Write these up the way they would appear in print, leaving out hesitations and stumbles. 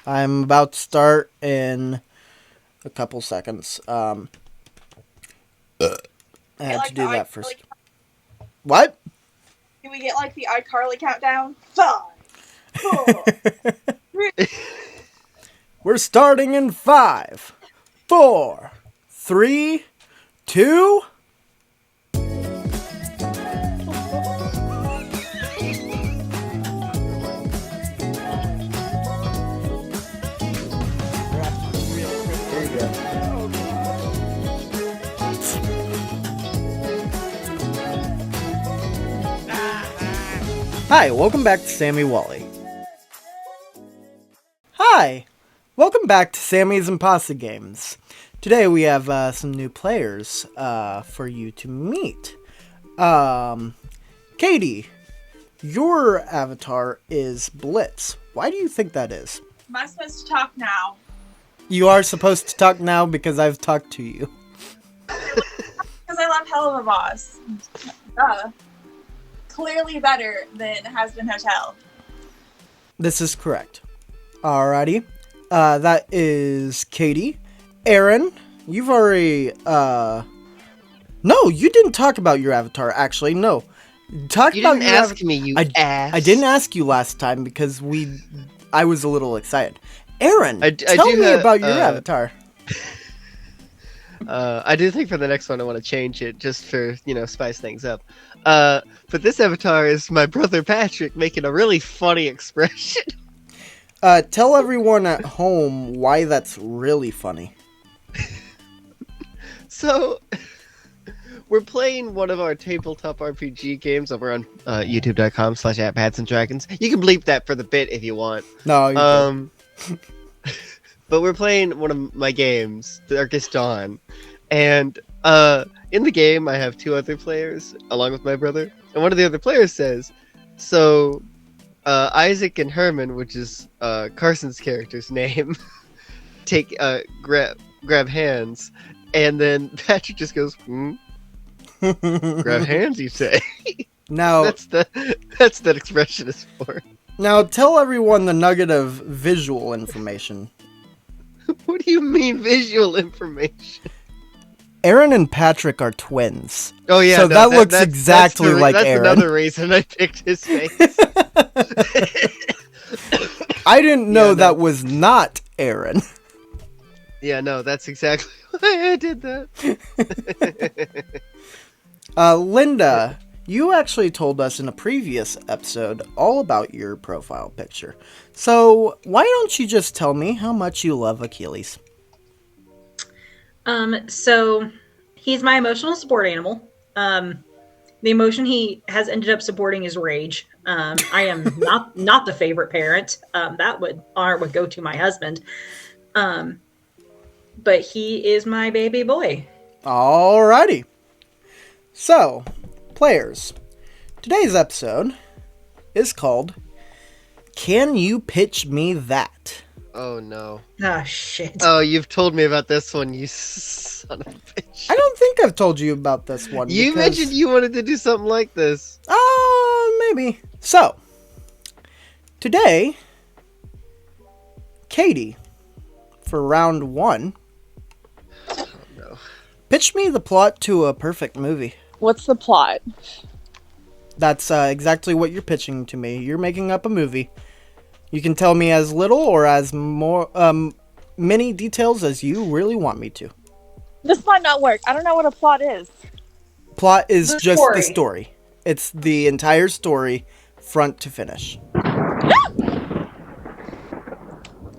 I'm about to start in a couple seconds. I had to do that first. What? Can we get like the iCarly countdown? 5, 4, 3. We're starting in 5, 4, 3, 2. Hi, welcome back to Sammy Wally. Hi, welcome back to Sammy's Impossi-Games. Today we have some new players for you to meet. Katie, your avatar is Blitz. Why do you think that is? Am I supposed to talk now? You are supposed to talk now because I've talked to you. Because I love Hell of a Boss. Clearly better than Has-Been Hotel. This is correct. Alrighty. That is Katie. Aaron, you've already, No, you didn't talk about your avatar, actually. No. You didn't ask me, you ass. I didn't ask you last time because I was a little excited. Aaron, tell me about your avatar. I do think for the next one I want to change it just for, spice things up. But this avatar is my brother Patrick making a really funny expression. Tell everyone at home why that's really funny. So, we're playing one of our tabletop RPG games over on youtube.com/@PatsandDragons. You can bleep that for the bit if you want. No, you But we're playing one of my games, Darkest Dawn. And in the game, I have two other players, along with my brother. And one of the other players says, so Isaac and Herman, which is Carson's character's name, grab hands. And then Patrick just goes, grab hands, you say? Now, that's that expression is for. Now, tell everyone the nugget of visual information. What do you mean visual information? Aaron and Patrick are twins. Oh yeah, so that looks exactly like Aaron. That's another reason I picked his face. I didn't know that was not Aaron. Yeah, no, that's exactly why I did that. Linda, you actually told us in a previous episode all about your profile picture. So why don't you just tell me how much you love Achilles? So he's my emotional support animal. The emotion he has ended up supporting is rage. I am not the favorite parent. That would go to my husband. But he is my baby boy. Alrighty. So, players, today's episode is called Can You Pitch Me That? Oh no. Oh shit. Oh, you've told me about this one, you son of a bitch. I don't think I've told you about this one. You mentioned you wanted to do something like this. Maybe. So, today, Katie, for round 1, oh, no. pitch me the plot to a perfect movie. What's the plot? That's exactly what you're pitching to me. You're making up a movie. You can tell me as little or as more many details as you really want me to. This might not work. I don't know what a plot is. Plot is just the story. It's the entire story, front to finish.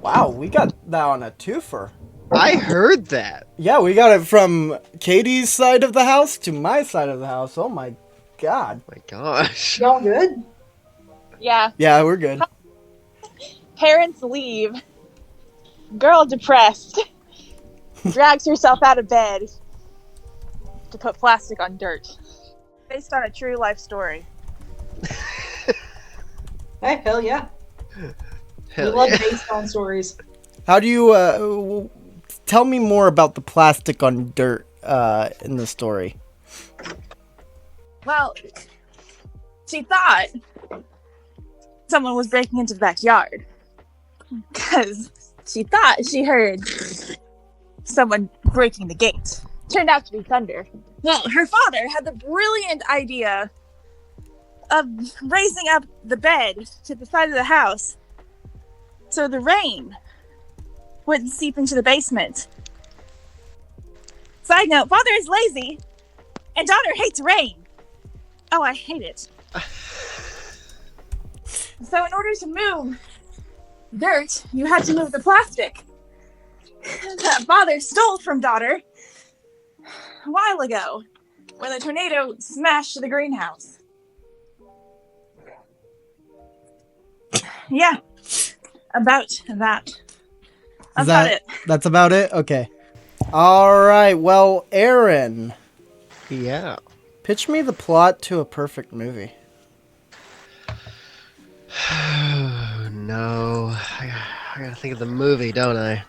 Wow, we got that on a twofer. I heard that. Yeah, we got it from Katie's side of the house to my side of the house. Oh my god. My gosh. Y'all good? Yeah. Yeah, we're good. Parents leave. Girl depressed. Drags herself out of bed to put plastic on dirt. Based on a true life story. Hey, hell yeah. Hell we love yeah. based on stories. How do you, tell me more about the plastic on dirt in the story. Well, she thought someone was breaking into the backyard. because she thought she heard someone breaking the gate. Turned out to be thunder. Well, her father had the brilliant idea of raising up the bed to the side of the house so the rain wouldn't seep into the basement. Side note, father is lazy and daughter hates rain. Oh, I hate it. So in order to move dirt, you had to move the plastic that father stole from daughter a while ago when the tornado smashed the greenhouse. Yeah, about that. That's about it. That's about it? Okay. All right. Well, Aaron. Yeah. Pitch me the plot to a perfect movie. No. I gotta think of the movie, don't I?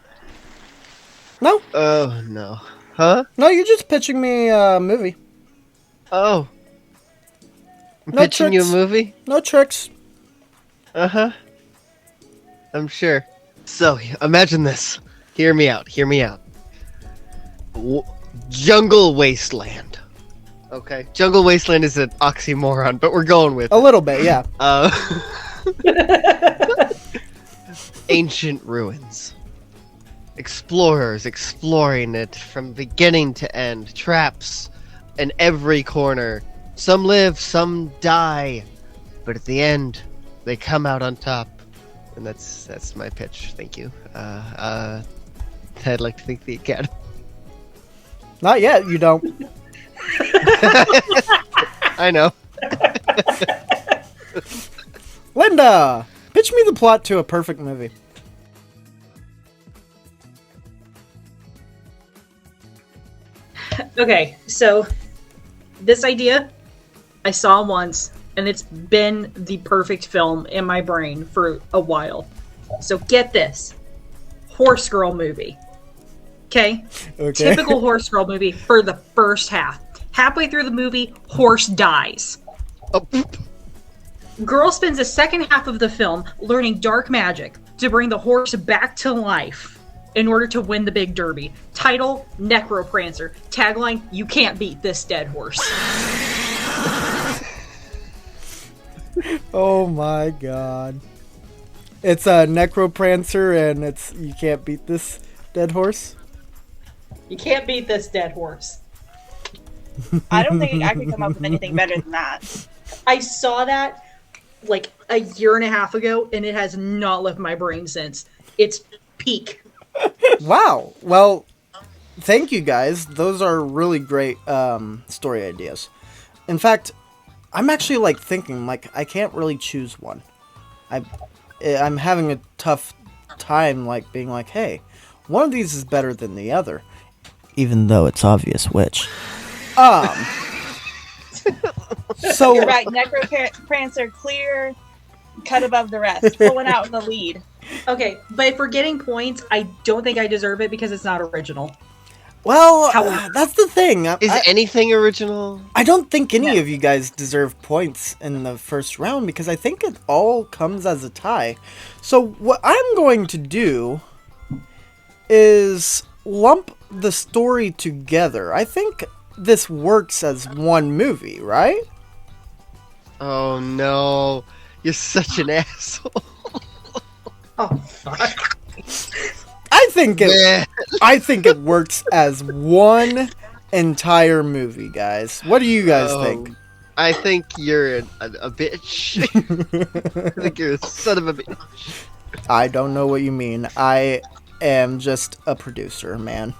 No. Oh, no. Huh? No, you're just pitching me a movie. Oh. I'm No pitching you a tricks. movie? No tricks. Uh-huh. I'm sure. So, imagine this. Hear me out. Hear me out. Jungle Wasteland. Okay. Jungle Wasteland is an oxymoron, but we're going with A little bit, yeah. Ancient ruins. Explorers exploring it from beginning to end. Traps in every corner. Some live, some die. But at the end, they come out on top. And that's my pitch. Thank you. I'd like to thank the Academy. Not yet, you don't. I know. Linda, pitch me the plot to a perfect movie. Okay, so this idea I saw once, and it's been the perfect film in my brain for a while. So get this. Horse girl movie. Okay? Typical horse girl movie for the first half. Halfway through the movie, horse dies. Oh. Girl spends the second half of the film learning dark magic to bring the horse back to life in order to win the big derby. Title, Necroprancer. Tagline, you can't beat this dead horse. Oh my god. It's a Necroprancer and it's you can't beat this dead horse? You can't beat this dead horse. I don't think I could come up with anything better than that. I saw that like a year and a half ago, and it has not left my brain since. It's peak. Wow. Well, thank you guys. Those are really great story ideas. In fact, I'm actually like thinking like I can't really choose one. I'm having a tough time like being like, hey, one of these is better than the other, even though it's obvious which. So You're right, Necroprancer clear, cut above the rest, pulling out in the lead. Okay, but if we're getting points, I don't think I deserve it because it's not original. well, that's the thing. Is anything original? I don't think any of you guys deserve points in the first round because I think it all comes as a tie. So what I'm going to do is lump the story together. I think this works as one movie, right? Oh no. You're such an asshole. Oh, fuck. I think Man. I think it works as one entire movie, guys. What do you guys think? I think you're a bitch. I think you're a son of a bitch. I don't know what you mean. I am just a producer, man.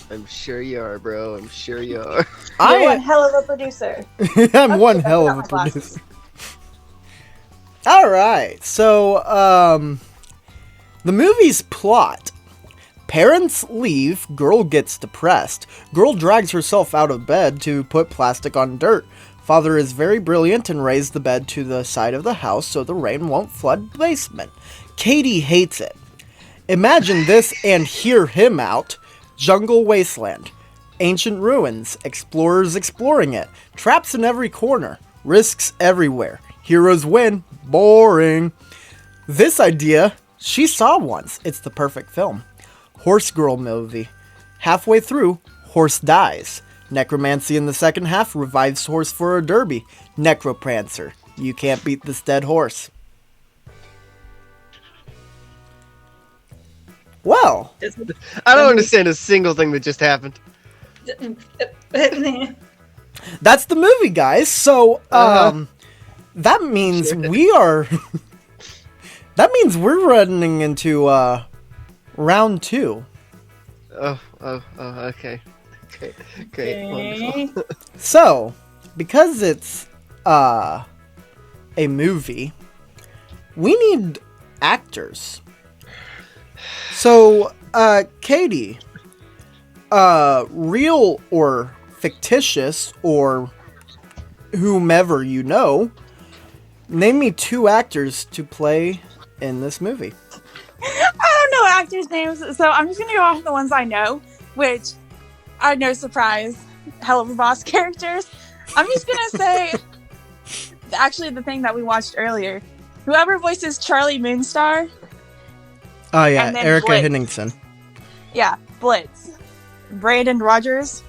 I'm sure you are, bro. I'm sure you are. You're one hell of a producer. I'm one Okay, hell I of a got my glasses. producer. All right, so the movie's plot: parents leave, girl gets depressed, girl drags herself out of bed to put plastic on dirt. Father is very brilliant and raised the bed to the side of the house so the rain won't flood the basement. Katie hates it. Imagine this and hear him out. Jungle Wasteland. Ancient ruins. Explorers exploring it. Traps in every corner. Risks everywhere. Heroes win. Boring. This idea She saw once. It's the perfect film. Horse Girl movie. Halfway through, horse dies. Necromancy in the second half revives horse for a derby. Necroprancer. You can't beat this dead horse. Well, I don't understand a single thing that just happened. that's the movie, guys. So, that means we are... that means we're running into, round 2. Oh, okay. Great. Wonderful. So, because it's, a movie, we need actors. So, Katie, real or fictitious or whomever you know, name me 2 actors to play in this movie. I don't know actors' names, so I'm just gonna go off the ones I know, which are no surprise, Hell of a Boss characters. I'm just gonna say, actually, the thing that we watched earlier, whoever voices Charlie Moonstar. Oh yeah, And then Erica Blitz. Henningsen. Yeah, Blitz. Brandon Rogers.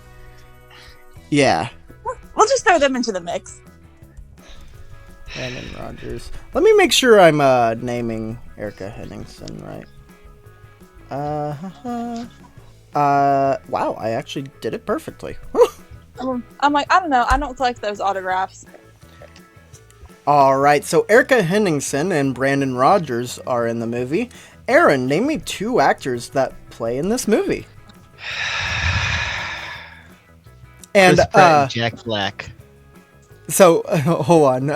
Yeah, We'll just throw them into the mix. Brandon Rogers. Let me make sure I'm naming Erica Henningsen right. Wow, I actually did it perfectly. I'm like, I don't know. I don't collect those autographs. All right, so Erica Henningsen and Brandon Rogers are in the movie. Aaron, name me 2 actors that play in this movie. And Chris Pratt and Jack Black. So hold on.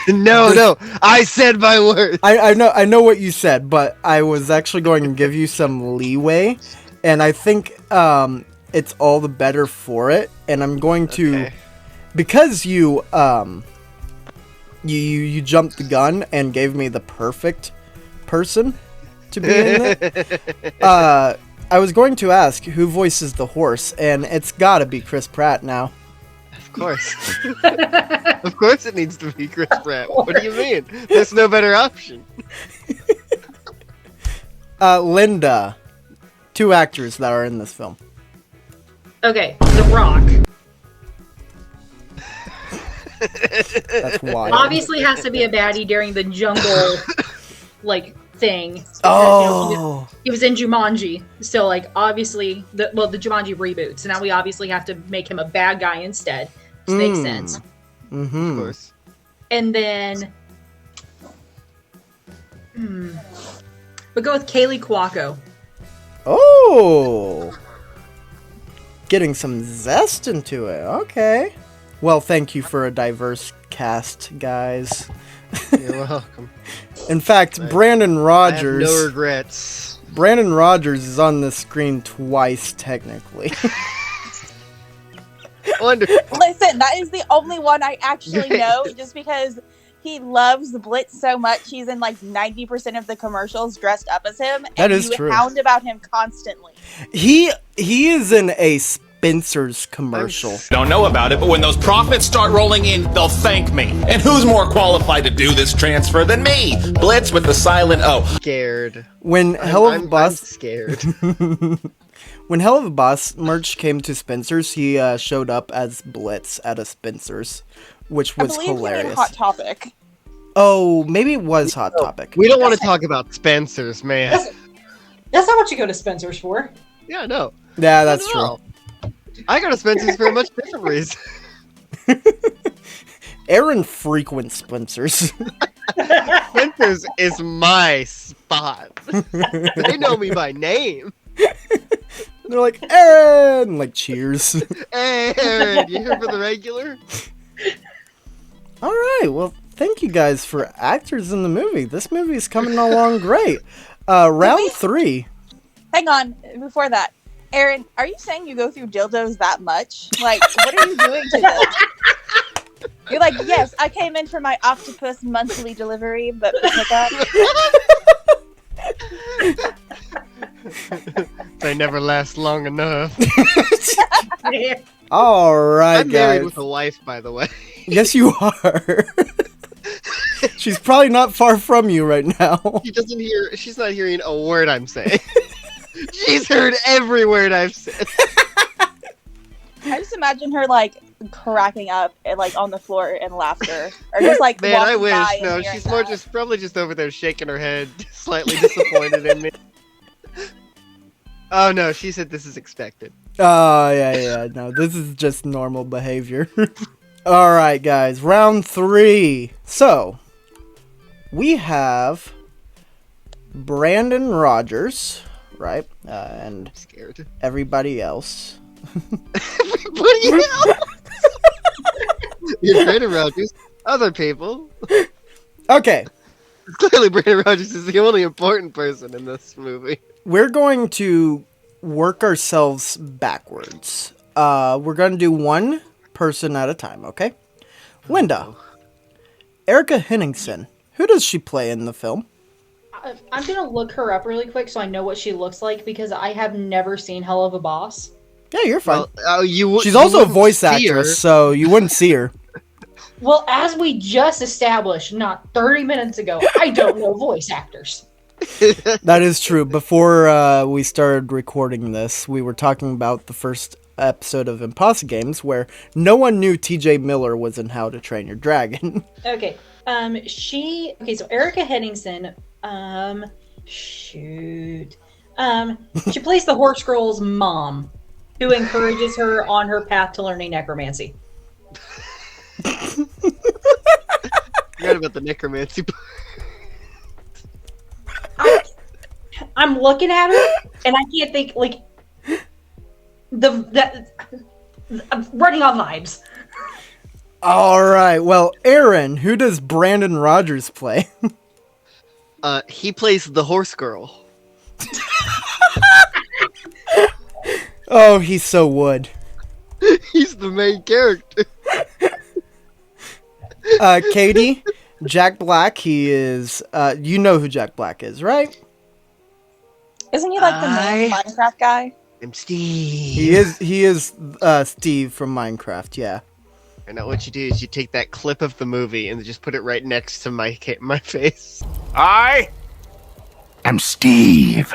No, I said my word. I know what you said, but I was actually going to give you some leeway, and I think it's all the better for it. And I'm going to, because you you jumped the gun and gave me the perfect person to be in it. I was going to ask who voices the horse, and it's got to be Chris Pratt now. Of course. Of course it needs to be Chris Pratt. What do you mean? There's no better option. Linda, 2 actors that are in this film. Okay, The Rock. That's wild. Obviously has to be a baddie during the jungle, thing. Oh. He was in Jumanji, so obviously the Jumanji reboot. So now we obviously have to make him a bad guy instead, which makes sense. Mm-hmm. Of course. And then, but go with Kaylee Cuoco. Oh, getting some zest into it. Okay. Well, thank you for a diverse cast, guys. You're welcome. In fact, Brandon Rogers. I have no regrets. Brandon Rogers is on the screen twice, technically. Wonderful. Listen, that is the only one I actually know, just because he loves Blitz so much. He's in 90% of the commercials dressed up as him. That and is you true. Hound about him constantly. He is in a Spencer's commercial. Don't know about it, but when those profits start rolling in, they'll thank me. And who's more qualified to do this transfer than me? Blitz with the silent O. Scared. When Hell of a I'm Boss scared. When Hell of a Boss merch came to Spencer's, he showed up as Blitz at a Spencer's, which was I believe hilarious. he made Hot Topic. Oh, maybe it was Hot Topic. We don't want to talk about Spencer's, man. That's not what you go to Spencer's for. Yeah, no. Yeah, that's Not at true. all. I go to Spencer's for a much different reason. Aaron frequents Spencer's. Spencer's is my spot. They know me by name. They're like, Aaron! Like, cheers. Hey, Aaron, you here for the regular? All right, well, thank you guys for actors in the movie. This movie is coming along great. Round 3. Hang on, before that. Aaron, are you saying you go through dildos that much? What are you doing to them? You're like, yes, I came in for my octopus monthly delivery, but pickup. They never last long enough. All right, I'm married guys. with a wife, by the way. Yes, you are. She's probably not far from you right now. She's not hearing a word I'm saying. She's heard every word I've said. I just imagine her like cracking up like on the floor in laughter, or just like Man, I walking wish. by and No, hearing she's more that. probably just over there shaking her head, slightly disappointed in me. Oh no, she said this is expected. Oh, yeah. No, this is just normal behavior. All right, guys. Round 3. So, we have Brandon Rogers, right? And I'm scared. everybody else. Everybody else. You're Brandon Rogers. Other people. Okay. Clearly, Brandon Rogers is the only important person in this movie. We're going to work ourselves backwards. We're going to do one person at a time, okay? Linda. Erica Henningsen. Who does she play in the film? I'm gonna look her up really quick so I know what she looks like because I have never seen Hell of a Boss. Yeah, you're fine. Well, She's also a voice actress, so you wouldn't see her. Well, as we just established not 30 minutes ago, I don't know voice actors. That is true. Before we started recording this, we were talking about the first episode of Impossi-Games where no one knew TJ Miller was in How to Train Your Dragon. Okay. So Erica Henningsen, she plays the horse girl's mom, who encourages her on her path to learning necromancy. Forgot about the necromancy part. I'm looking at her, and I can't think, like, I'm running on vibes. All right. Well, Aaron, who does Brandon Rogers play? He plays the horse girl. Oh, he's so wood. He's the main character. Katie, Jack Black, he is, you know who Jack Black is, right? Isn't he like the main Minecraft guy? I'm Steve. He is Steve from Minecraft, yeah. And now what you do is you take that clip of the movie and just put it right next to my face. I am Steve.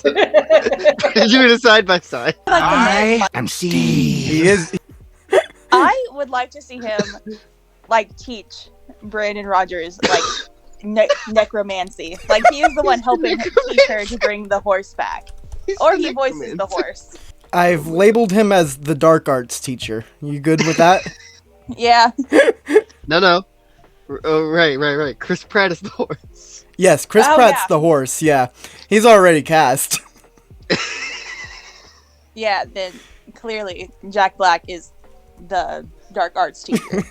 Do it side by side. I am Steve. He is. I would like to see him like teach Brandon Rogers like necromancy. Like he is the one helping teach her to bring the horse back, or he voices the horse. I've labeled him as the dark arts teacher. You good with that? Yeah. No. Oh, right. Chris Pratt is the horse. Yes, Chris Pratt's the horse, yeah. He's already cast. Yeah, then clearly Jack Black is the dark arts teacher.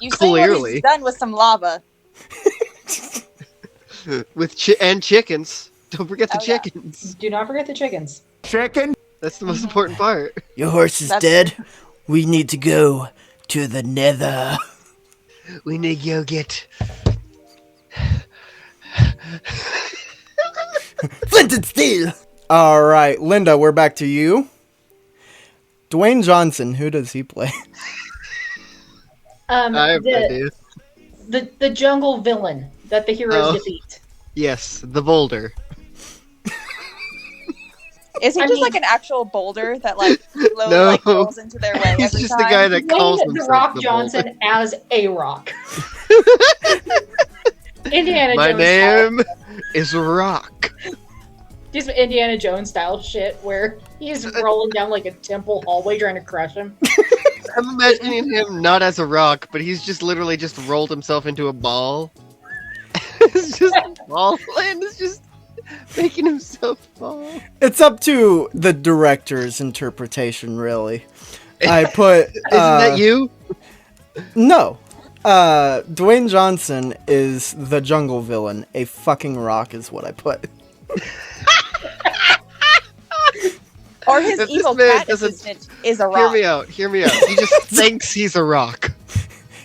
You see what he's done with some lava. With and chickens. Don't forget the chickens. Do not forget the chickens. Chicken? That's the most important part. Your horse is dead. We need to go to the nether. We need to go get... Flint and steel! Alright, Linda, we're back to you. Dwayne Johnson, who does he play? I have no idea. The jungle villain that the heroes defeat. Yes, the boulder. Is he just like an actual boulder that like slowly like rolls into their way He's every just time? the guy that calls The himself Rock the Johnson boulder. as a rock. Indiana My Jones name style. is Rock. Do some Indiana Jones style shit where he's rolling down like a temple hallway trying to crush him. I'm imagining him not as a rock, but he's just literally just rolled himself into a ball. It's just a ball and it's just making himself fall. It's up to the director's interpretation, really. I put... Isn't that you? No. Dwayne Johnson is the jungle villain. A fucking rock is what I put. Or his If evil this man cat doesn't- assistant is a rock. Hear me out. He just thinks he's a rock.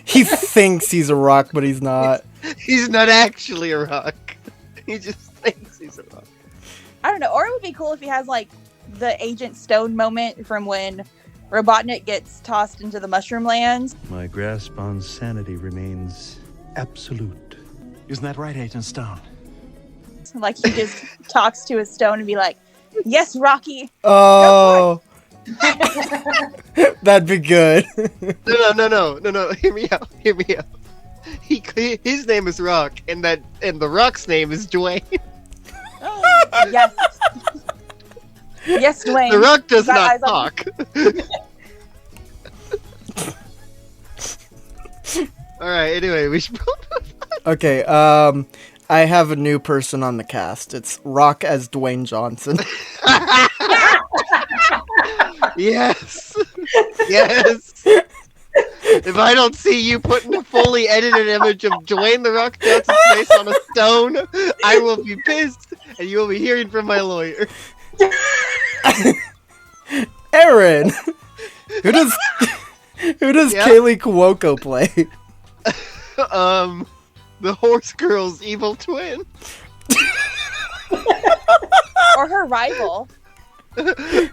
He thinks he's a rock, but he's not. He's not actually a rock. He just thinks he's a rock. I don't know. Or it would be cool if he has like the Agent Stone moment from when Robotnik gets tossed into the mushroom lands. My grasp on sanity remains absolute. Isn't that right, Agent Stone? Like, he just talks to his stone and be like, yes, Rocky. Oh, that'd be good. No. Hear me out. His name is Rock, and the Rock's name is Dwayne. Yes. Yes, Dwayne. The Rock does Got not eyes on talk. All right. Anyway, we should. Okay, I have a new person on the cast. It's Rock as Dwayne Johnson. Yes. If I don't see you putting a fully edited image of Dwayne The Rock Johnson's face on a stone, I will be pissed, and you will be hearing from my lawyer. Aaron, who does Yeah? Kaylee Cuoco play? The horse girl's evil twin. Or her rival.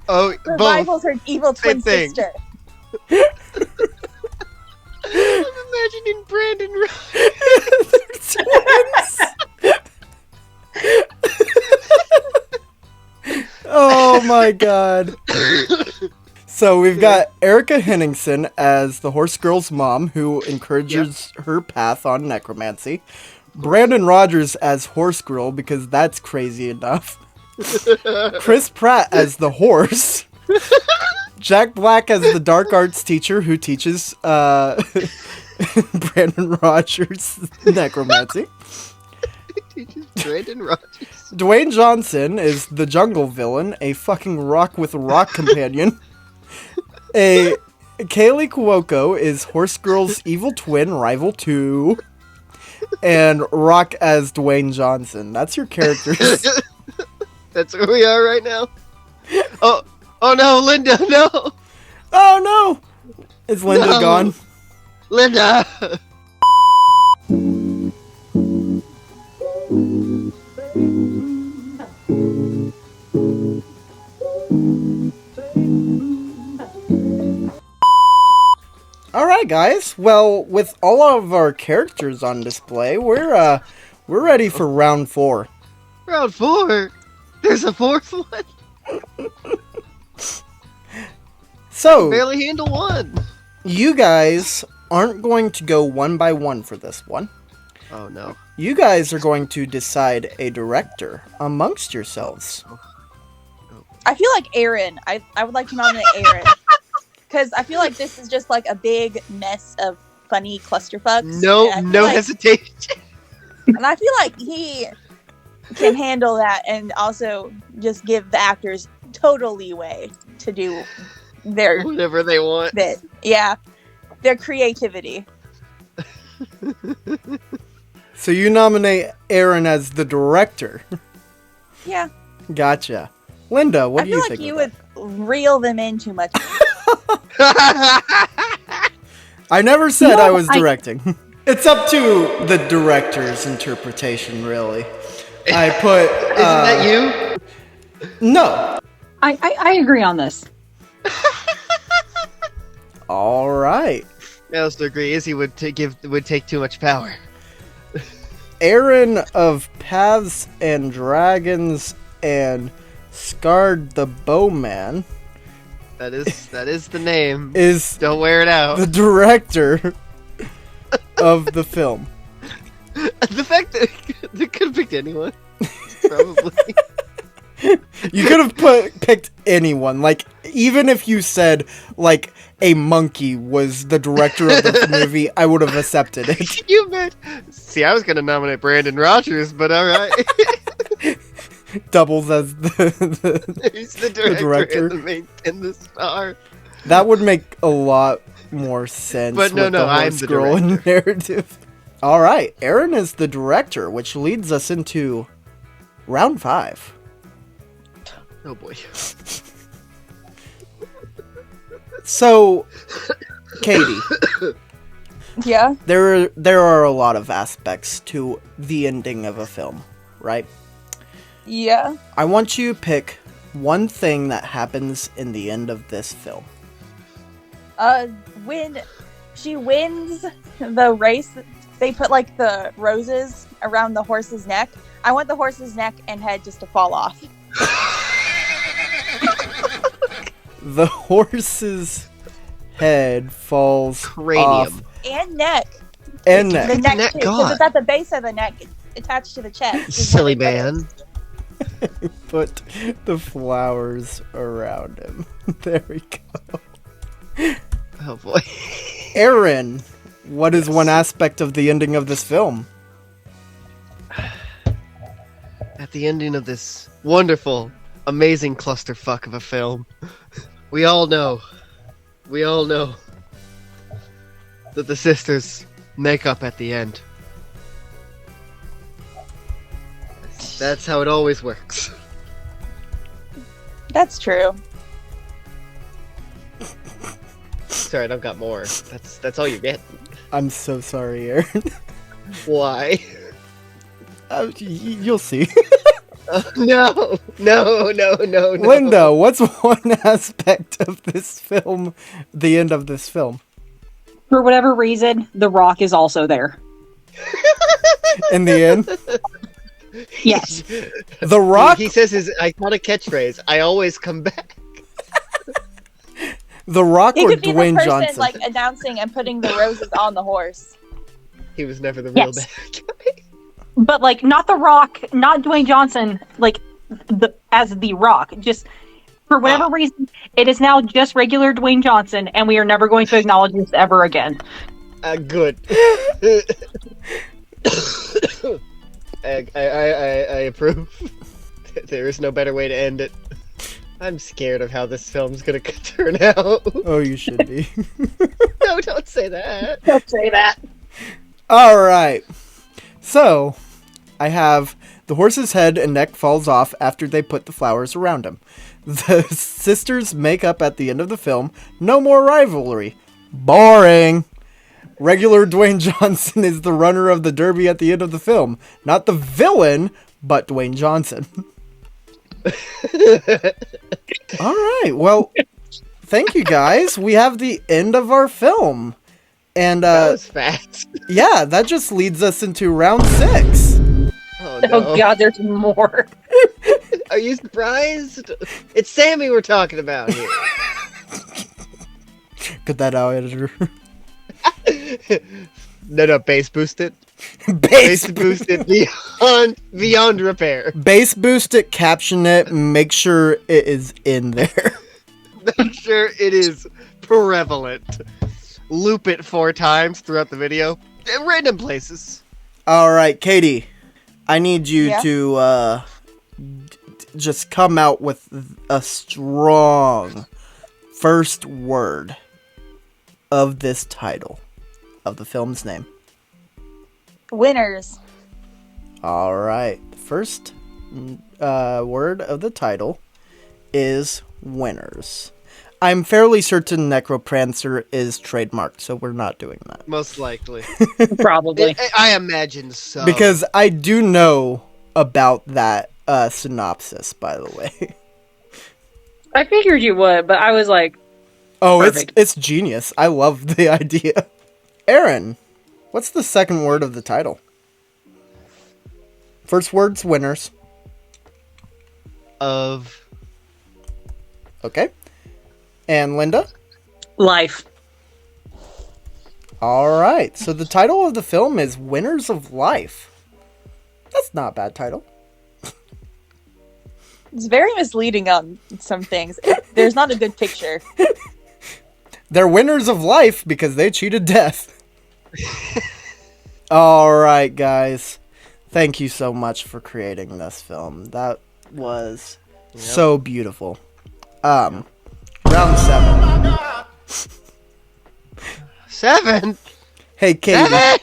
Oh, Her both. rival's her evil twin thing. sister. I'm imagining Brandon Rogers. Oh my god. So we've got Erica Henningsen as the horse girl's mom, who encourages her path on necromancy. Brandon Rogers as horse girl, because that's crazy enough. Chris Pratt as the horse. Jack Black as the dark arts teacher who teaches Brandon Rogers necromancy. Brandon Rogers. Dwayne Johnson is the jungle villain, a fucking rock with rock companion. Kaylee Cuoco is Horse Girl's evil twin, rival 2. And Rock as Dwayne Johnson. That's your characters. That's where we are right now. Oh no, Linda, no! Oh no! Is Linda No. gone? Linda! Alright guys, well, with all of our characters on display, we're ready for round 4. Round 4? There's a 4th one? So, Barely handle 1. you guys aren't going to go one by one for this one. Oh no. You guys are going to decide a director amongst yourselves. I feel like Aaron. I would like to nominate Aaron. Because I feel like this is just like a big mess of funny clusterfucks. No like, hesitation. And I feel like he can handle that and also just give the actors total leeway to do their Whatever they want. bit. Yeah. Their creativity. So you nominate Aaron as the director. Yeah. Gotcha. Linda, what I do feel you like think? you of would reel them in too much. that? I never said I was directing. It's up to the director's interpretation, really. I put. Isn't that you? No. I agree on this. All right. I also agree. Izzy would take too much power. Aaron of Paths and Dragons and Scarred the Bowman That is the name. is Don't wear it out. the director of the film. The fact that they could have picked anyone, probably. You could have picked anyone. Like, even if you said, like, a monkey was the director of the movie, I would have accepted it. Can you imagine? See, I was gonna nominate Brandon Rogers, but all right. Doubles as He's the director. And the star. That would make a lot more sense. But no, with no, the I'm horse the girl narrative. All right, Aaron is the director, which leads us into round 5. Oh boy. So, Katie, Yeah. there are a lot of aspects to the ending of a film, right? Yeah. I want you to pick one thing that happens in the end of this film. When she wins the race, they put like the roses around the horse's neck. I want the horse's neck and head just to fall off. The horse's head falls Cranium. off. And neck. And The neck. neck too, because God. it's at the base of the neck, attached to the chest. Silly man. Put the flowers around him. There we go. Oh boy. Aaron, what is one aspect of the ending of this film? At the ending of this wonderful, amazing clusterfuck of a film, we all know that the sisters make up at the end. That's how it always works. That's true. Sorry, I've got more. That's all you get. I'm so sorry, Aaron. Why? You'll see. No. Linda, what's one aspect of this film, the end of this film? For whatever reason, The Rock is also there. In the end? Yes. The Rock? He says his iconic catchphrase, I always come back. The Rock He or could be the Dwayne person Johnson? like announcing and putting the roses on the horse. He was never the real Yes. bad guy. But like not The Rock, not Dwayne Johnson, like as The Rock. Just for whatever reason, it is now just regular Dwayne Johnson, and we are never going to acknowledge this ever again. Good. I approve. There is no better way to end it. I'm scared of how this film's gonna turn out. Oh, you should be. No, don't say that. Don't say that. Alright. So, I have the horse's head and neck falls off after they put the flowers around him. The sisters make up at the end of the film. No more rivalry. Boring. Regular Dwayne Johnson is the runner of the derby at the end of the film. Not the villain, but Dwayne Johnson. Alright, well, thank you guys. We have the end of our film. And, That was fast. yeah, that just leads us into round 6. Oh, no. Oh god, there's more. Are you surprised? It's Sammy we're talking about here. Cut that out, editor. No, bass boost it. Bass Bass boost it beyond repair. Bass boost it, caption it, make sure it is in there. Make sure it is prevalent. Loop it 4 times throughout the video. In random places. Alright, Katie. I need you Yeah? to just come out with a strong first word of this title of the film's name. Winners. Alright, the first word of the title is winners. I'm fairly certain Necroprancer is trademarked, so we're not doing that. Most likely. Probably. I imagine so. Because I do know about that synopsis, by the way. I figured you would, but I was like, Oh, Perfect. it's genius. I love the idea. Aaron, what's the second word of the title? First word's winners. Of Okay. And Linda? life. Alright, so the title of the film is Winners of Life. That's not a bad title. It's very misleading on some things. There's not a good picture. They're winners of life because they cheated death. Alright, guys. Thank you so much for creating this film. That was so beautiful. Round 7. 7. Hey, Katie. 7.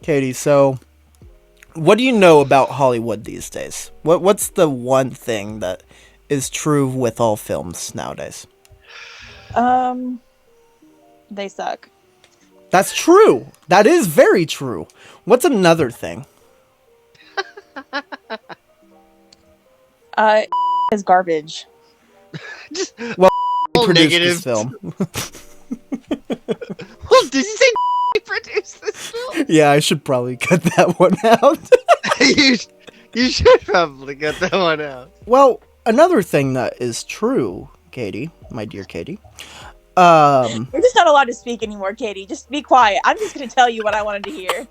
Katie, so what do you know about Hollywood these days? What's the one thing that is true with all films nowadays? They suck. That's true. That is very true. What's another thing? Is garbage. produced negative. this film. Well, did you say produced this film? Yeah, I should probably cut that one out. you should probably cut that one out. Well, another thing that is true, Katie, my dear Katie. You're just not allowed to speak anymore, Katie. Just be quiet. I'm just going to tell you what I wanted to hear.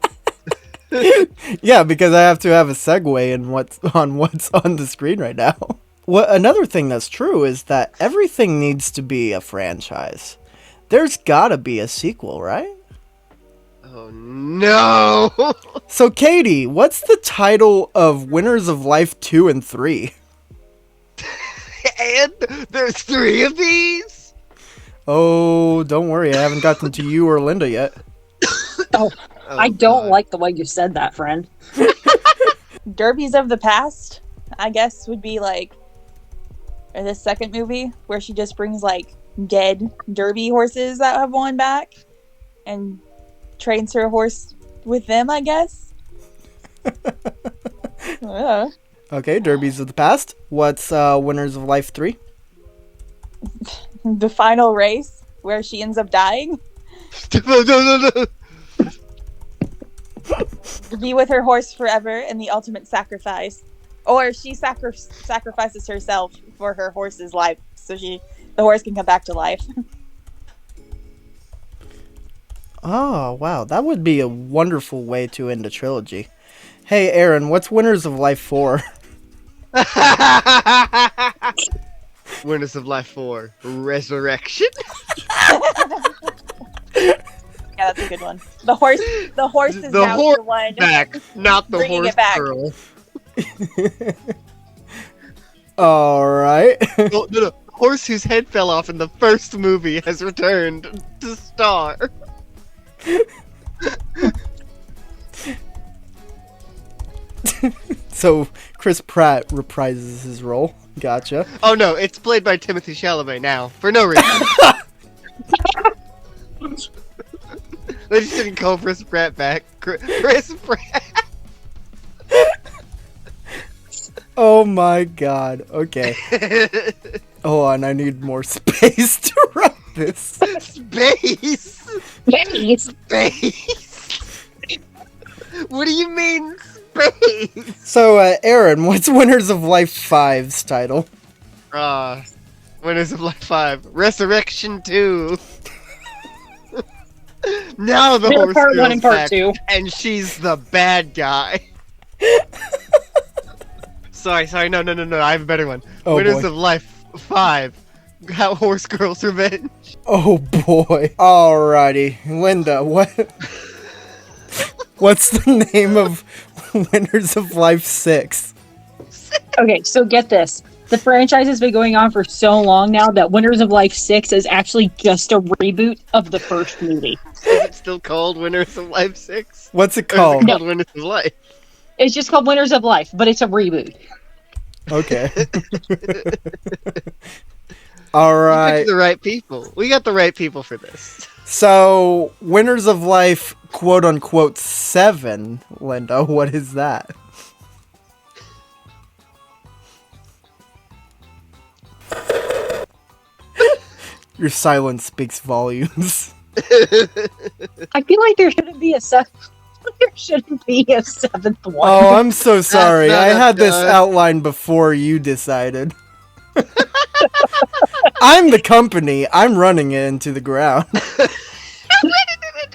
Yeah, because I have to have a segue in what's on the screen right now. What another thing that's true is that everything needs to be a franchise. There's gotta be a sequel, right? Oh no! So, Katie, what's the title of Winners of Life 2 and 3? And there's 3 of these? Oh, don't worry, I haven't gotten to you or Linda yet. Oh, I don't like the way you said that, friend. Derbies of the Past, I guess, would be like this second movie where she just brings like dead derby horses that have won back and trains her horse with them, I guess. Okay, Derbies of the Past. What's Winners of Life 3? The final race where she ends up dying. No. To be with her horse forever in the ultimate sacrifice. Or she sacrifices herself for her horse's life so the horse can come back to life. Oh, wow, that would be a wonderful way to end a trilogy. Hey, Aaron, what's Winners of Life 4? Winners of Life 4, Resurrection. Yeah, that's a good one. The horse is now the one back, not the bringing horse it back. girl. Alright. No. Horse whose head fell off in the first movie has returned to star. So, Chris Pratt reprises his role. Gotcha. Oh no, it's played by Timothée Chalamet now, for no reason. They just didn't call Chris Pratt back. Chris Pratt. Oh my god. Okay. Hold on, I need more space to write this. Space. Space. What do you mean, space? So, Aaron, what's Winners of Life 5's title? Winners of Life 5, Resurrection 2. Now the horse Part 1 girl's and Part back, 2. and she's the bad guy. Sorry, no, I have a better one. Oh, Winners boy. of Life 5, How Horse Girl's Revenge. Oh boy. Alrighty. Linda, what's the name of Winners of Life 6? Okay, so get this. The franchise has been going on for so long now that Winners of Life 6 is actually just a reboot of the first movie. Is it still called Winners of Life 6? What's it Or is called? it called Winners of Life? It's just called Winners of Life, but it's a reboot. Okay. We Alright. picked the right people. We got the right people for this. So, Winners of Life, quote unquote, 7, Linda, what is that? Your silence speaks volumes. I feel like there shouldn't be a seventh one. Oh, I'm so sorry. not I had this done. outlined before you decided. I'm the company. I'm running it into the ground. Into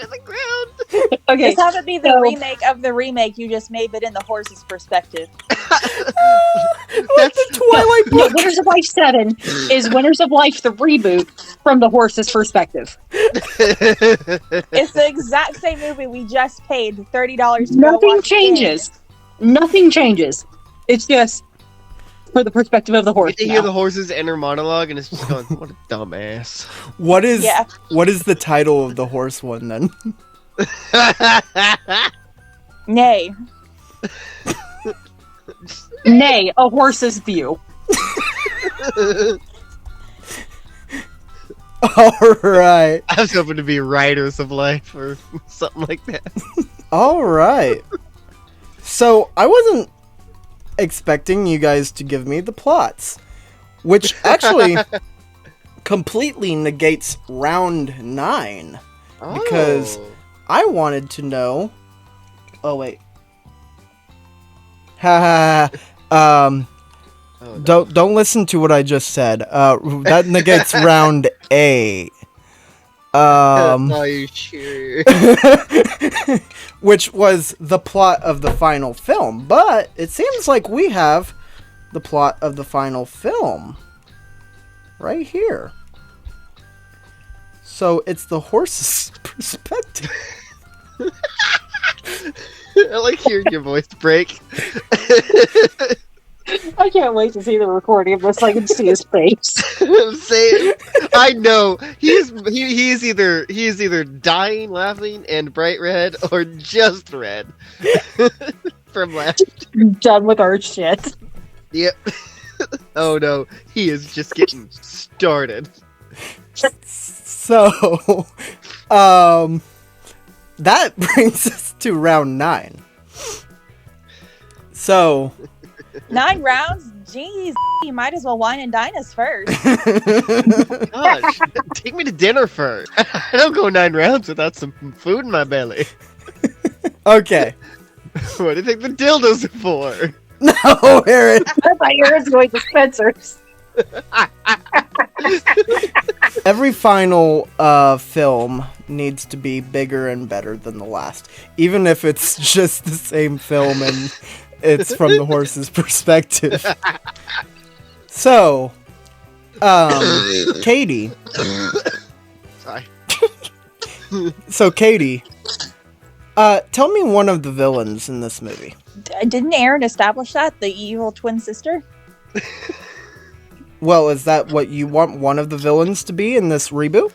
the ground. Okay, Just have it be the so- remake of the remake you just made, but in the horse's perspective. Like the Twilight No, book. Winners of Life 7 is Winners of Life the reboot from the horse's perspective. It's the exact same movie we just paid $30 to go Nothing watch changes. Nothing changes. It's just for the perspective of the horse. You hear now. the horse's inner monologue, and it's just going, "What a dumbass." What is Yeah. what is the title of the horse one then? Nay. Nay, a horse's view. Alright. I was hoping to be Riders of Life or something like that. Alright. So, I wasn't expecting you guys to give me the plots. Which actually completely negates round 9. Because I wanted to know... Oh, wait. Ha ha. Don't listen to what I just said. That negates round 8. Are you sure? Which was the plot of the final film. But it seems like we have the plot of the final film right here. So it's the horse's perspective. I like hearing your voice break. I can't wait to see the recording of this so I can see his face. I'm saying, I know he is either dying laughing and bright red or just red from laughing. Done with our shit. Yep. Oh no, he is just getting started. So, that brings us to round 9. So, 9 rounds? Jeez, you might as well wine and dine us first. Gosh, take me to dinner first. I don't go 9 rounds without some food in my belly. okay. What do you think the dildos are for? No, Aaron. I thought you were going to Spencer's. Every final film needs to be bigger and better than the last. Even if it's just the same film and it's from the horse's perspective. So, Katie. Sorry. So, Katie, tell me one of the villains in this movie. Didn't Aaron establish that? The evil twin sister? Well, is that what you want one of the villains to be in this reboot?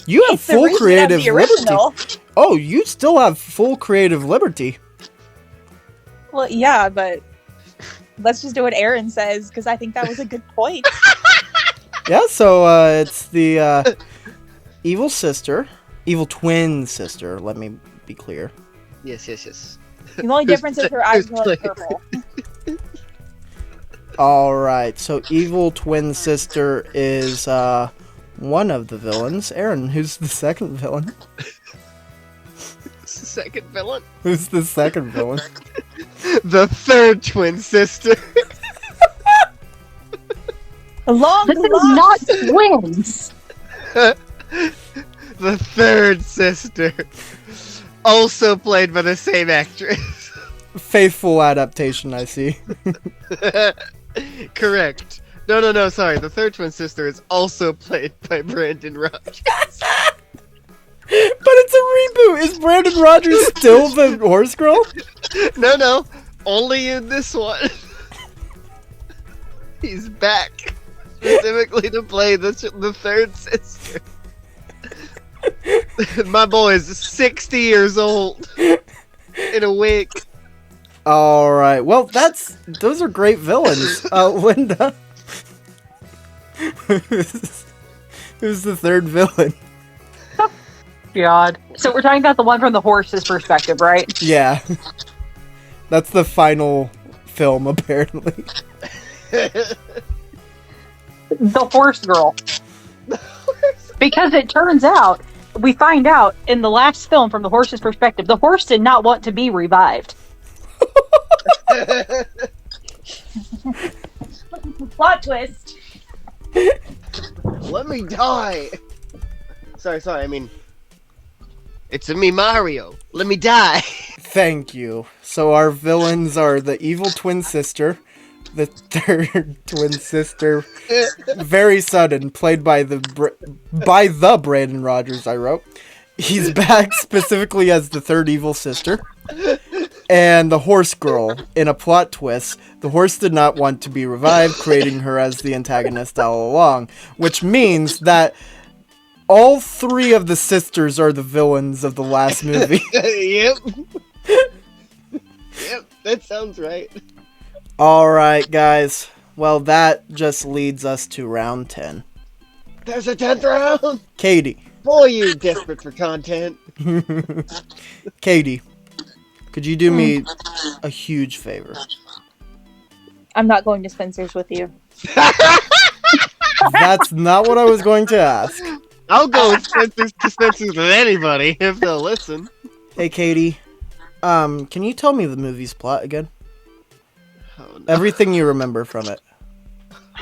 You have It's the full reboot of creative the liberty. original. Oh, you still have full creative liberty. Well, yeah, but let's just do what Aaron says, because I think that was a good point. Yeah, so it's the evil sister, evil twin sister, let me be clear. Yes. The only difference is her eyes are like purple. Alright, so evil twin sister is one of the villains. Aaron, who's the second villain? Second villain? Who's the second villain? The third twin sister. Long This is lost. not twins. The third sister. Also played by the same actress. Faithful adaptation, I see. Correct. No, sorry. The third twin sister is also played by Brandon Rogers. But it's a reboot! Is Brandon Rogers still the horse girl? No. Only in this one. He's back. Specifically to play the third sister. My boy is 60 years old. In a wig. Alright, well, those are great villains. Linda. Who's the third villain? God. So we're talking about the one from the horse's perspective, right? Yeah. That's the final film, apparently. The horse girl. Because it turns out, we find out in the last film from the horse's perspective, the horse did not want to be revived. Plot twist. Let me die. Sorry. I mean, it's me, Mario. Let me die. Thank you. So our villains are the evil twin sister, the third twin sister, very sudden, played by the Brandon Rogers I wrote. He's back specifically as the third evil sister. And the horse girl, in a plot twist, the horse did not want to be revived, creating her as the antagonist all along. Which means that all 3 of the sisters are the villains of the last movie. Yep, that sounds right. Alright, guys. Well, that just leads us to round 10. There's a 10th round! Katie. Boy, you desperate for content. Katie, could you do me a huge favor? I'm not going to Spencer's with you. That's not what I was going to ask. I'll go with Spencer's to Spencer's with anybody if they'll listen. Hey, Katie. Can you tell me the movie's plot again? Oh, no. Everything you remember from it.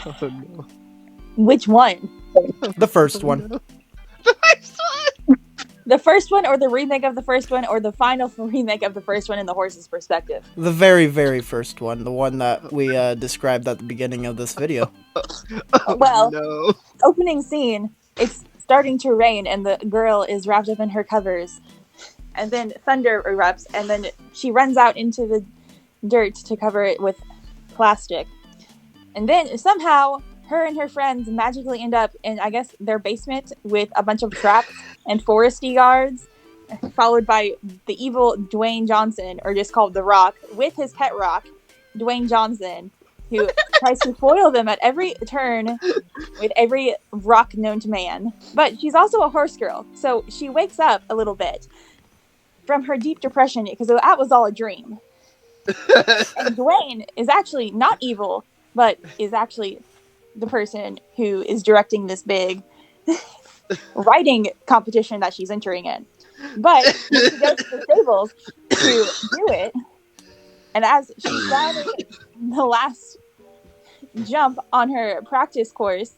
Oh, no. Which one? The first one. The first one! The first one, or the remake of the first one, or the final remake of the first one in the horse's perspective? The very, very first one. The one that we described at the beginning of this video. Oh, Well- no. Opening scene, it's starting to rain, and the girl is wrapped up in her covers. And then thunder erupts, and then she runs out into the dirt to cover it with plastic. And then somehow, her and her friends magically end up in, I guess, their basement with a bunch of traps and foresty guards, followed by the evil Dwayne Johnson, or just called The Rock, with his pet rock, Dwayne Johnson, who tries to foil them at every turn with every rock known to man. But she's also a horse girl, so she wakes up a little bit from her deep depression because that was all a dream. And Dwayne is actually not evil, but is actually the person who is directing this big writing competition that she's entering in. But when she goes to the stables to do it, and as she's riding the last jump on her practice course,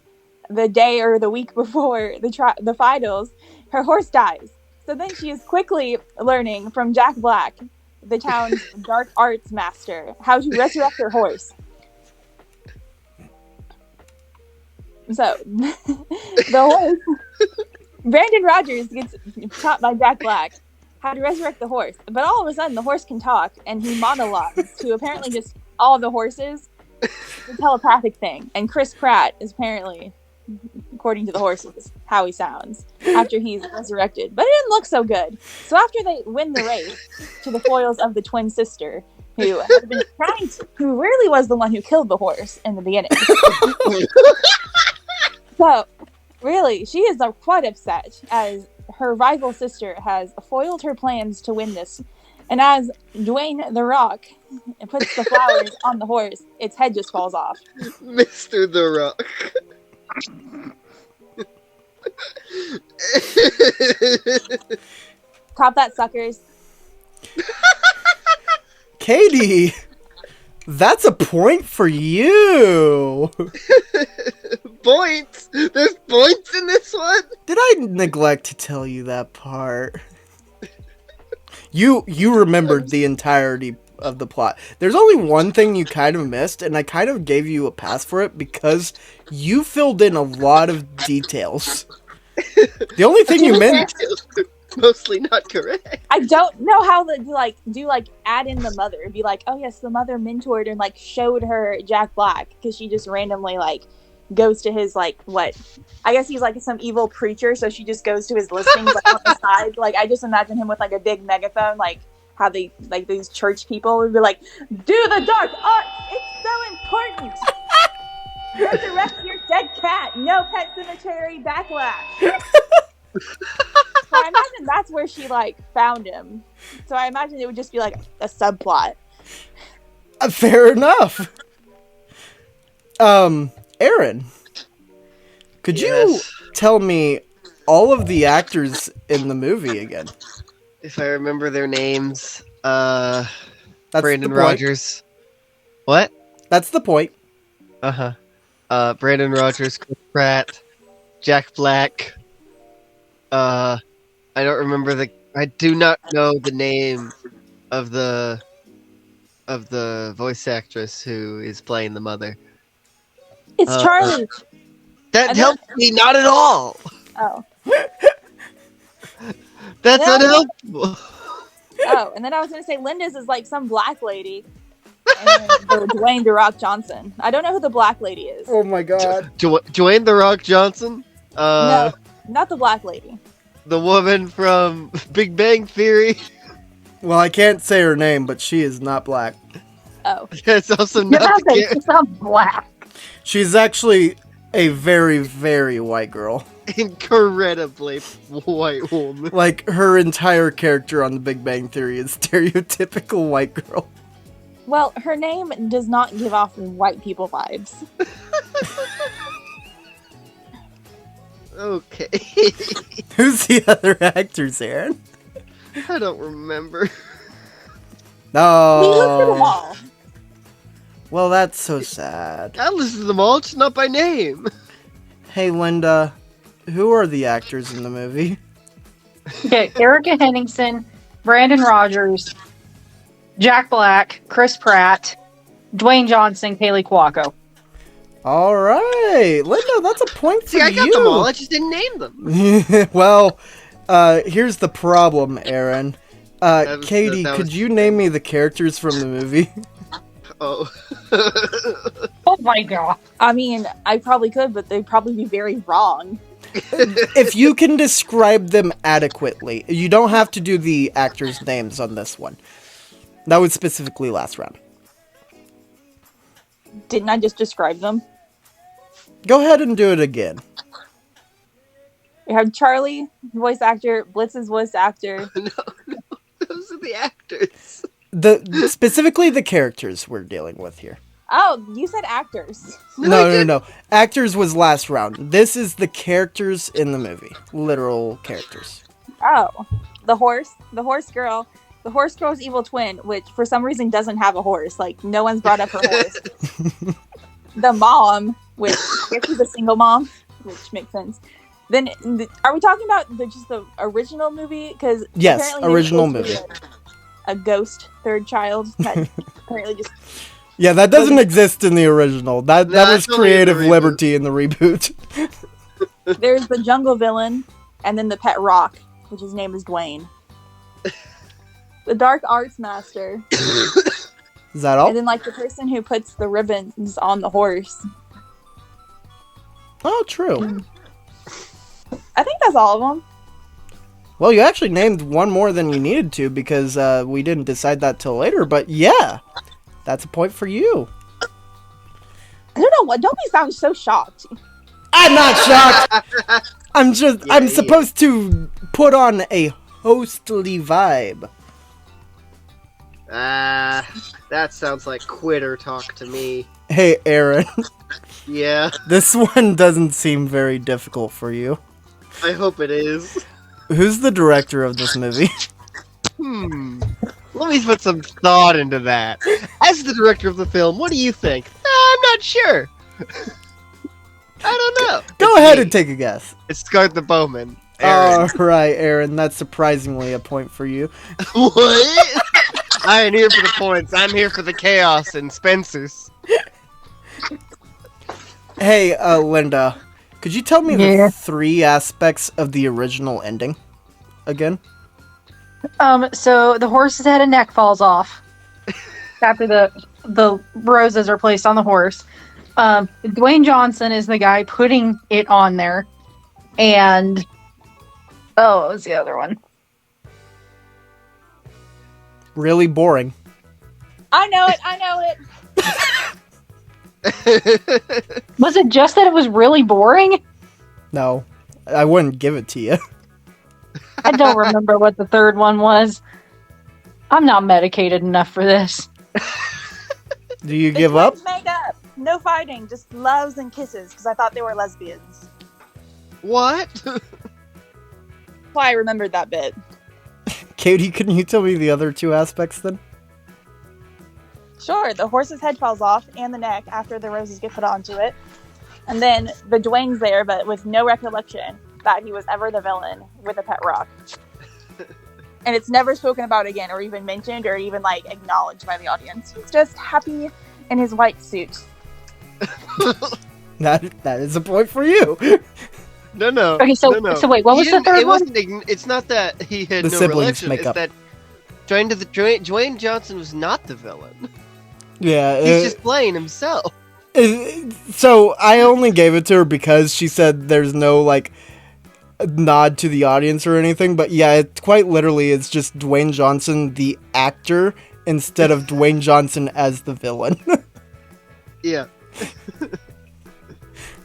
the day or the week before the finals, her horse dies. So then she is quickly learning from Jack Black, the town's dark arts master, how to resurrect her horse. So, the horse, Brandon Rogers gets taught by Jack Black how to resurrect the horse. But all of a sudden, the horse can talk, and he monologues to apparently just all the horses. It's a telepathic thing. And Chris Pratt is apparently, according to the horses, how he sounds after he's resurrected. But it didn't look so good. So after they win the race to the foils of the twin sister, who had been trying to, who really was the one who killed the horse in the beginning. So, really, she is quite upset as her rival sister has foiled her plans to win this. And as Dwayne The Rock puts the flowers on the horse, its head just falls off. Mr. The Rock. Cop that, suckers. Katie! That's a point for you! Points! There's points in this one? Did I neglect to tell you that part? You remembered the entirety of the plot. There's only one thing you kind of missed, and I kind of gave you a pass for it because you filled in a lot of details. The only thing you meant... Mostly not correct. I don't know how to do add in the mother. Be like, oh yes, the mother mentored and showed her Jack Black because she just randomly goes to his what? I guess he's some evil preacher, so she just goes to his listings on the side. I just imagine him with a big megaphone, how they these church people would be like, do the dark arts. It's so important. Resurrect your dead cat. No pet cemetery backlash. So I imagine that's where she found him. So I imagine it would just be a subplot. Fair enough. Aaron, could you tell me all of the actors in the movie again? If I remember their names, That's Brandon the point. Rogers. What? That's the point. Brandon Rogers, Chris Pratt, Jack Black. I don't remember I do not know the name of the voice actress who is playing the mother. It's Charlie. That helps me not at all. Oh. That's Yeah. unhelpful. Oh, and then I was going to say Linda's is some black lady. And then Dwayne The Rock Johnson. I don't know who the black lady is. Oh my god. Dwayne The Rock Johnson? No, not the black lady. The woman from Big Bang Theory? Well, I can't say her name, but she is not black. Oh. That's also You're not not the saying she's not black. She's actually a very, very white girl. incredibly white woman. Her entire character on The Big Bang Theory is stereotypical white girl. Well, her name does not give off white people vibes. Okay. Who's the other actors, Aaron? I don't remember. No. We listed them all. Well, that's so sad. I listed them all, just not by name. Hey, Linda, who are the actors in the movie? Okay, Erica Henningsen, Brandon Rogers, Jack Black, Chris Pratt, Dwayne Johnson, Kaylee Cuoco. All right, Linda, that's a point for See, I got you. them all. I just didn't name them. Well, here's the problem, Aaron. Katie, that could was- you name me the characters from the movie? Oh. Oh my god. I mean, I probably could, but they'd probably be very wrong. If you can describe them adequately, you don't have to do the actors' names on this one. That was specifically last round. Didn't I just describe them? Go ahead and do it again. We have Charlie, voice actor, Blitz's voice actor. No, those are the actors. Specifically the characters we're dealing with here. Oh, you said actors. No. Actors was last round. This is the characters in the movie. Literal characters. Oh, the horse girl. The horse girl's evil twin, which for some reason doesn't have a horse. Like, no one's brought up her horse. The mom, which I guess she's a single mom, which makes sense. Then, are we talking about just the original movie? Because Yes, original movie. A ghost third child that apparently just... Yeah, that doesn't exist in the original. That was it's only in the creative reboot. liberty in the reboot. There's the jungle villain, and then the pet rock, which his name is Dwayne. The dark arts master, Is that all? and then like the person who puts the ribbons on the horse. Oh, true. I think that's all of them. Well, you actually named one more than you needed to because we didn't decide that till later. But yeah, that's a point for you. I don't know what. Don't we sound so shocked? I'm not shocked. I'm Yeah, supposed to put on a hostly vibe. That sounds like quitter talk to me. Hey, Aaron, Yeah, this one doesn't seem very difficult for you. I hope it is. Who's the director of this movie? Let me put some thought into that. As the director of the film, what do you think? I'm not sure. I don't know. Go It's ahead me. and take a guess. It's Scarlett Bowman. Aaron. All right, Aaron, that's surprisingly a point for you. What? I ain't here for the points. I'm here for the chaos and Spencer's. Hey, Linda, could you tell me Yeah. the 3 aspects of the original ending again? So the horse's head and neck falls off after the roses are placed on the horse. Dwayne Johnson is the guy putting it on there, and what was the other one? Really boring. I know it. Was it just that it was really boring? No, I wouldn't give it to you. I don't remember what the third one was. I'm not medicated enough for this. Do you The give up? twins made up. No fighting, just loves and kisses. Because I thought they were lesbians. What? That's why I remembered that bit. Katie, can you tell me the other 2 aspects then? Sure, the horse's head falls off and the neck after the roses get put onto it. And then the Dwayne's there, but with no recollection that he was ever the villain with a pet rock. And it's never spoken about again, or even mentioned, or even like acknowledged by the audience. He's just happy in his white suit. That is a point for you. No. Okay, so wait, what was the third one? It's not that he had The no siblings relation. make It's up. that Dwayne Johnson was not the villain. Yeah. He's just playing himself. So I only gave it to her because she said there's no like nod to the audience or anything, but yeah, it quite literally it's just Dwayne Johnson the actor instead of Dwayne Johnson as the villain. Yeah.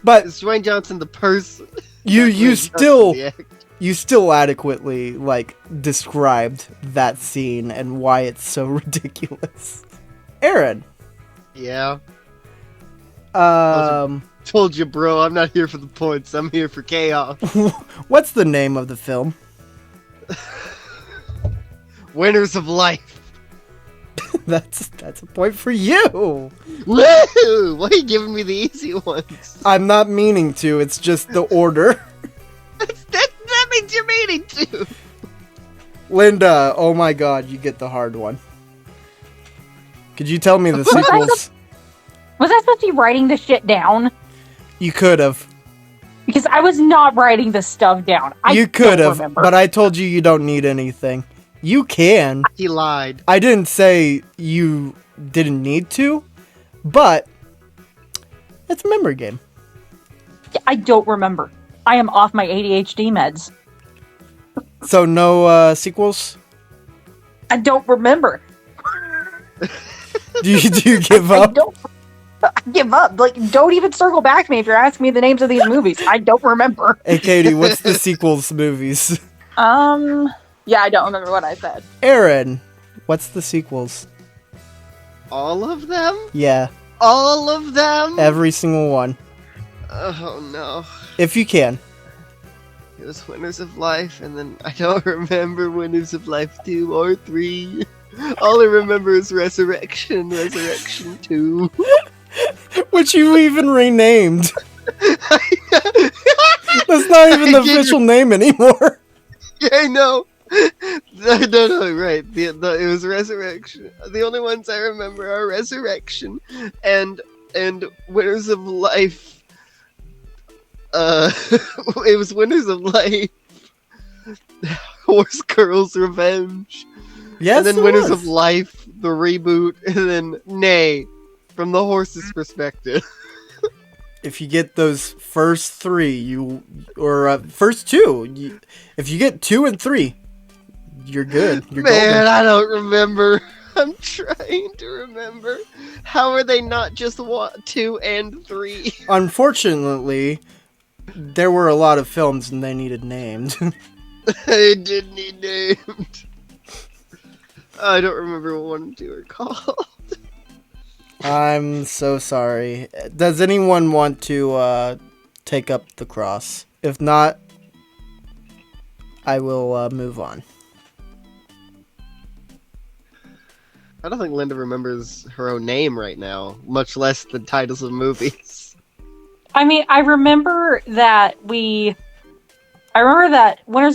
But It's Dwayne Johnson the person. you Dwayne still Johnson the actor. you still adequately like described that scene and why it's so ridiculous. Aaron, Yeah. Told you, bro. I'm not here for the points. I'm here for chaos. What's the name of the film? Winners of life. That's a point for you. Woo! Why are you giving me the easy ones? I'm not meaning to. It's just the order. That means you're meaning to. Linda, oh my god, you get the hard one. Could you tell me the sequels? Was I supposed to be writing this shit down? You could have. Because I was not writing this stuff down. You could have, remember. but I told you you don't need anything. You can. He lied. I didn't say you didn't need to, but it's a memory game. I don't remember. I am off my ADHD meds. So no sequels? I don't remember. Do you give up? I give up. Like, don't even circle back to me if you're asking me the names of these movies. I don't remember. Hey, Katie, what's the sequels movies? Yeah, I don't remember what I said. Aaron, what's the sequels? All of them? Yeah, All of them? every single one. Oh no. If you can. It was Winners of Life, and then I don't remember Winners of Life 2 or 3. All I remember is Resurrection 2. Which you even renamed. That's not even the official name anymore. Yeah, I know. No, right. It was Resurrection. The only ones I remember are Resurrection and Winners of Life. It was Winners of Life, Horse Girl's Revenge, Yes, and then it Winners was. of Life, the reboot, and then Nay, from the horse's perspective. If you get those first three, first two, if you get 2 and 3, you're good. You're Man, golden. I don't remember. I'm trying to remember. How are they not just 2 and 3? Unfortunately, there were a lot of films and they needed named. I did need named. I don't remember what 1 and 2 are called. I'm so sorry. Does anyone want to take up the cross? If not, I will move on. I don't think Linda remembers her own name right now, much less the titles of movies. I mean, I remember that Winners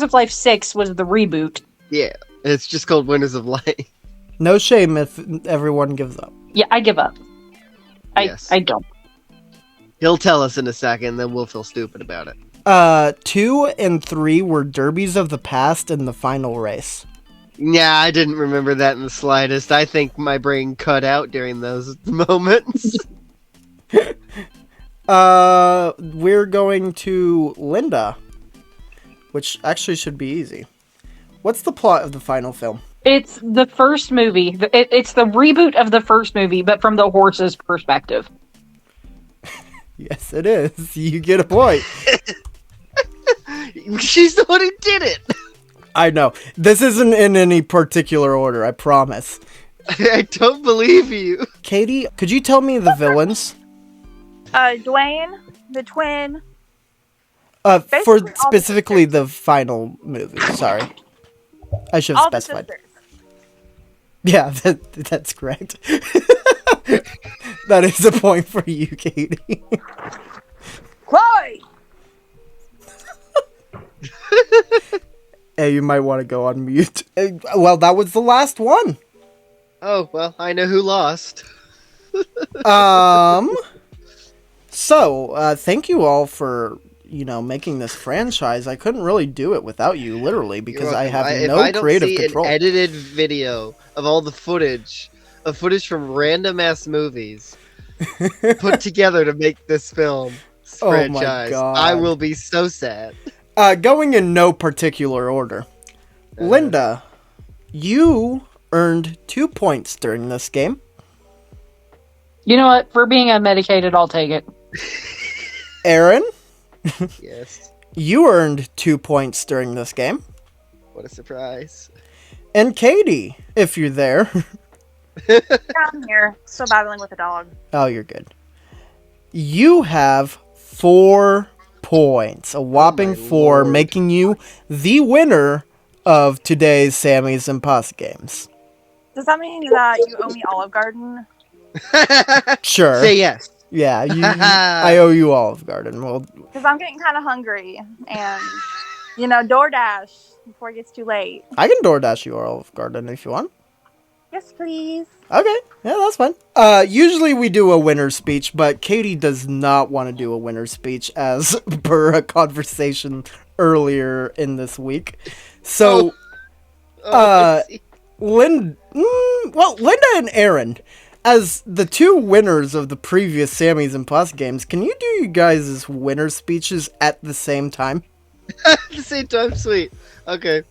of Life 6 was the reboot. Yeah, it's just called Winners of Life. No shame if everyone gives up. Yeah, I give up. Yes. I don't. He'll tell us in a second, then we'll feel stupid about it. 2 and 3 were derbies of the past and the final race. Yeah, I didn't remember that in the slightest. I think my brain cut out during those moments. We're going to Linda, which actually should be easy. What's the plot of the final film? It's the first movie. It's the reboot of the first movie, but from the horse's perspective. Yes, it is. You get a point. She's the one who did it! I know. This isn't in any particular order, I promise. I don't believe you. Katie, could you tell me the villains? Dwayne, the twin. For Basically all the specifically the final movie. Sorry. I should have All the specified. sisters. Yeah, that's correct. That is a point for you, Katie. Chloe! Hey, you might want to go on mute. Well, that was the last one. Oh, well, I know who lost. So, thank you all for, making this franchise. I couldn't really do it without you, literally, because I have no creative control. If I don't see an edited video of all the footage from random-ass movies put together to make this film franchise, God. I will be so sad. Going in no particular order. Linda, you earned 2 points during this game. You know what? For being unmedicated, I'll take it. Aaron, Yes. you earned 2 points during this game. What a surprise. And Katie, if you're there. Yeah, I'm here. Still battling with a dog. Oh, you're good. You have 4 points, a whopping 4, Lord. making you the winner of today's Sammy's Impossi-Games. Does that mean that you owe me Olive Garden? Sure. Say yes. Yeah, I owe you Olive Garden. Well, Because I'm getting kind of hungry, and DoorDash before it gets too late. I can DoorDash you Olive Garden if you want. Yes, please. Okay, yeah, that's fine. Usually we do a winner's speech, but Katie does not want to do a winner's speech as per a conversation earlier in this week. So, I see. Linda and Aaron, as the 2 winners of the previous Sammy's Impossi-Games, can you do you guys' winner speeches at the same time? At the same time, sweet. Okay.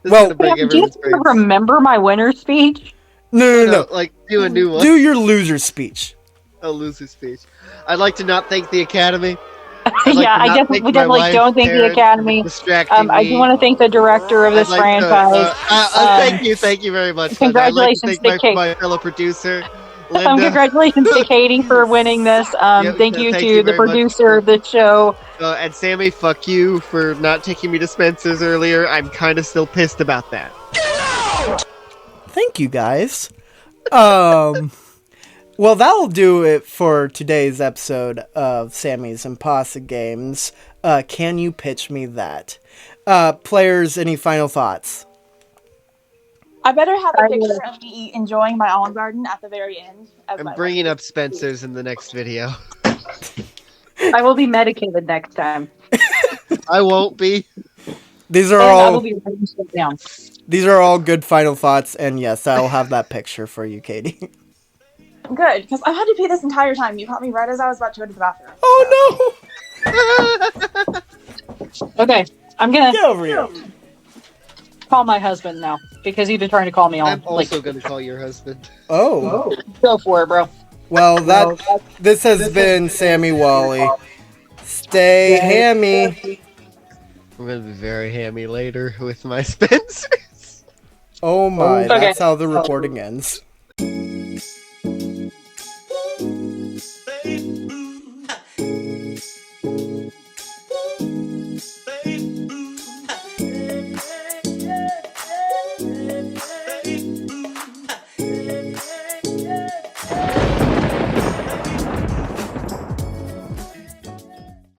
This Well, is gonna break Do you everyone's brains. remember my winner speech? No. Like, do a new one. Do your loser speech. A loser speech. I'd like to not thank the Academy. I'd like Yeah, to I not guess thank we my definitely wife, don't thank the Karen, Academy. for distracting I do me. want to thank the director of this I'd like to, franchise. thank you very much. Linda. I'd like to Congratulations thank to Kate. my fellow producer, Linda. Congratulations to Katie for winning this. Yep, Thank you thank to you the very much producer of the show. And Sammy, fuck you for not taking me to Spencer's earlier. I'm kind of still pissed about that. Thank you, guys. Well, that'll do it for today's episode of Sammy's Impossi-Games. Can you pitch me that? Players, any final thoughts? I better have a picture of me enjoying my Olive Garden at the very end. I'm bringing up Spencer's in the next video. I will be medicated next time. I won't be. These are And I all will be writing stuff down. these are all good final thoughts, and yes, I'll have that picture for you, Katie. Good, because I had to pee this entire time. You caught me right as I was about to go to the bathroom. Oh Okay, I'm no! gonna Get over here. call my husband now because he's been trying to call me on. I'm also gonna call your husband. Oh. Go for it, bro. Well, this has been Sammy Wally. Stay hammy. I'm gonna be very hammy later with my Spencers. Oh my, Okay. that's how the recording ends.